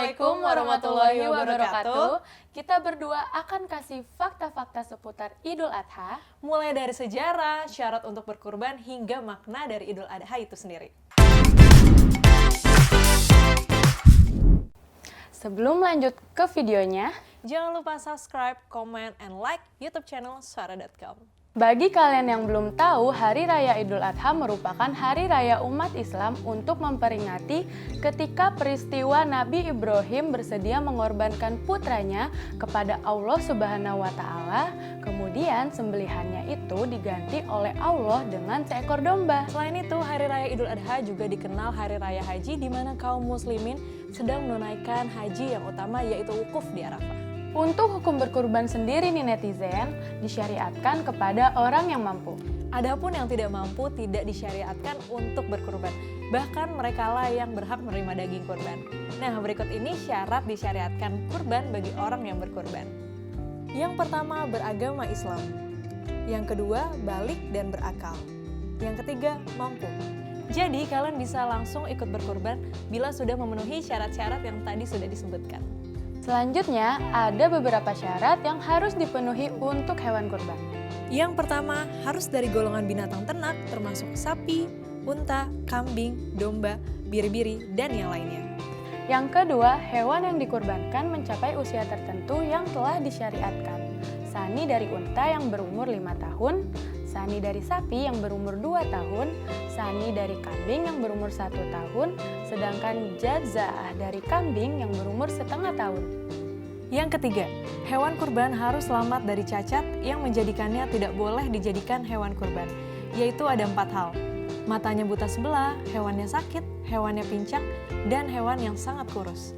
Assalamualaikum warahmatullahi wabarakatuh. Kita berdua akan kasih fakta-fakta seputar Idul Adha, mulai dari sejarah, syarat untuk berkurban, hingga makna dari Idul Adha itu sendiri. Sebelum lanjut ke videonya, jangan lupa subscribe, comment, and like YouTube channel suara.com. Bagi kalian yang belum tahu, Hari Raya Idul Adha merupakan hari raya umat Islam untuk memperingati ketika peristiwa Nabi Ibrahim bersedia mengorbankan putranya kepada Allah Subhanahu wa Ta'ala. Kemudian sembelihannya itu diganti oleh Allah dengan seekor domba. Selain itu, Hari Raya Idul Adha juga dikenal Hari Raya Haji, di mana kaum muslimin sedang menunaikan haji yang utama, yaitu wukuf di Arafah. Untuk hukum berkurban sendiri nih netizen, disyariatkan kepada orang yang mampu. Adapun yang tidak mampu tidak disyariatkan untuk berkurban. Bahkan merekalah yang berhak menerima daging kurban. Nah, berikut ini syarat disyariatkan kurban bagi orang yang berkurban. Yang pertama, beragama Islam. Yang kedua, balik dan berakal. Yang ketiga, mampu. Jadi, kalian bisa langsung ikut berkurban bila sudah memenuhi syarat-syarat yang tadi sudah disebutkan. Selanjutnya, ada beberapa syarat yang harus dipenuhi untuk hewan kurban. Yang pertama, harus dari golongan binatang ternak termasuk sapi, unta, kambing, domba, biri-biri, dan yang lainnya. Yang kedua, hewan yang dikurbankan mencapai usia tertentu yang telah disyariatkan. Sani dari unta yang berumur 5 tahun, sani dari sapi yang berumur 2 tahun, sani dari kambing yang berumur 1 tahun, sedangkan jazaah dari kambing yang berumur setengah tahun. Yang ketiga, hewan kurban harus selamat dari cacat yang menjadikannya tidak boleh dijadikan hewan kurban, yaitu ada 4 hal. Matanya buta sebelah, hewannya sakit, hewannya pincang, dan hewan yang sangat kurus.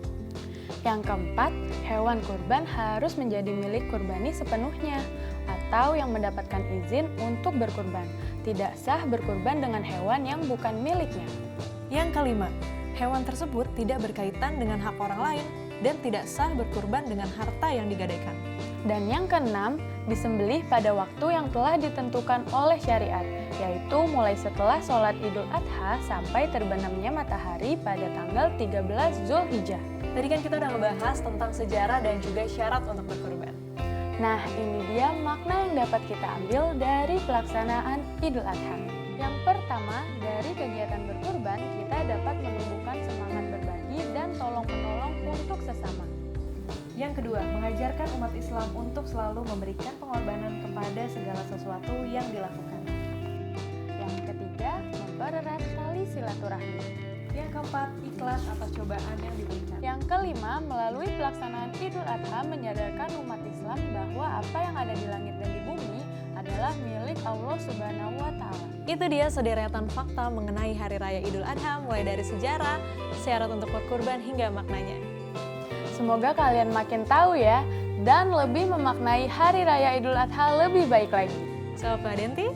Yang keempat, hewan kurban harus menjadi milik kurbani sepenuhnya atau yang mendapatkan izin untuk berkurban. Tidak sah berkurban dengan hewan yang bukan miliknya. Yang kelima, hewan tersebut tidak berkaitan dengan hak orang lain dan tidak sah berkurban dengan harta yang digadaikan. Dan yang keenam, disembelih pada waktu yang telah ditentukan oleh syariat, yaitu mulai setelah sholat Idul Adha sampai terbenamnya matahari pada tanggal 13 Zulhijjah. Tadi kan kita udah ngebahas tentang sejarah dan juga syarat untuk berkurban. Nah, ini dia makna yang dapat kita ambil dari pelaksanaan Idul Adha. Yang pertama, dari kegiatan berkurban, kita dapat menumbuhkan semangat berbagi dan tolong-menolong untuk sesama. Yang kedua, mengajarkan umat Islam untuk selalu memberikan pengorbanan kepada segala sesuatu yang dilakukan. Yang ketiga, mempererat tali silaturahmi. Yang keempat, ikhlas atas cobaan yang diberikan. Yang kelima, melalui pelaksanaan Idul Adha menyadarkan umat Islam bahwa apa yang ada di langit dan di bumi adalah milik Allah Subhanahu wa Ta'ala. Itu dia sederetan fakta mengenai Hari Raya Idul Adha, mulai dari sejarah, syarat untuk berkurban, hingga maknanya. Semoga kalian makin tahu ya, dan lebih memaknai Hari Raya Idul Adha lebih baik lagi. Saya Denti,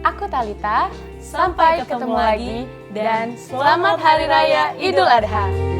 aku Talita, sampai ketemu lagi, dan selamat Hari Raya Idul Adha.